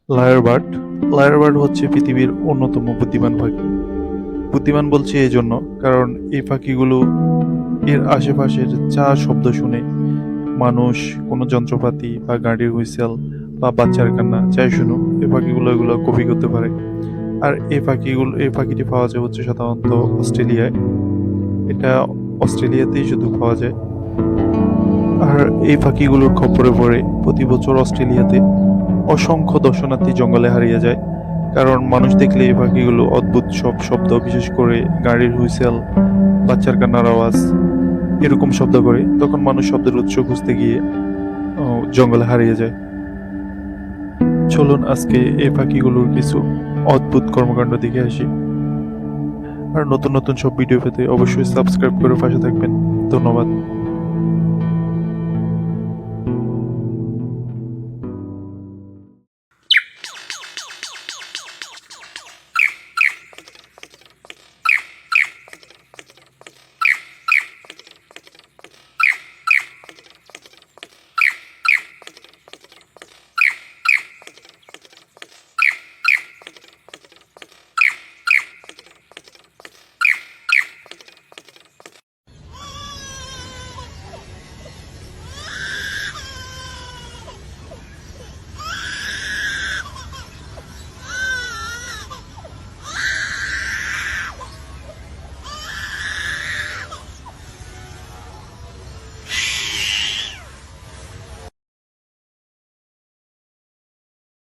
লায়র bird লায়র bird হচ্ছে পৃথিবীর অন্যতম বুদ্ধিমান পাখি। বুদ্ধিমান বলছি এই জন্য, কারণ এই পাখিগুলো এর আশেপাশের যা শব্দ শুনে মানুষ, কোনো যন্ত্রপাতি বা গাড়ির হুইসেল বা বাচ্চার কান্না যাই শুনুক, এই পাখিগুলো এগুলো কপি করতে পারে। আর এই পাখিটি পাওয়া যায় হচ্ছে সাধারণত অস্ট্রেলিয়ায়। এটা অস্ট্রেলিয়াতেই শুধু পাওয়া যায়। আর এই পাখিগুলোর খপ্পরে পড়ে প্রতি বছর অস্ট্রেলিয়াতে অসংখ্য দর্শনার্থী জঙ্গলে হারিয়ে যায়। কারণ মানুষ দেখলে এই পাখিগুলো অদ্ভুত সব শব্দ, বিশেষ করে গাড়ির হুইসেল, বাচ্চার কান্নার আওয়াজ এরকম শব্দ করে, তখন মানুষ শব্দের উৎস খুঁজতে গিয়ে জঙ্গলে হারিয়ে যায়। চলুন আজকে এই পাখিগুলোর কিছু অদ্ভুত কর্মকাণ্ড দেখে আসি। আর নতুন নতুন সব ভিডিও পেতে অবশ্যই সাবস্ক্রাইব করে পাশে থাকবেন। ধন্যবাদ।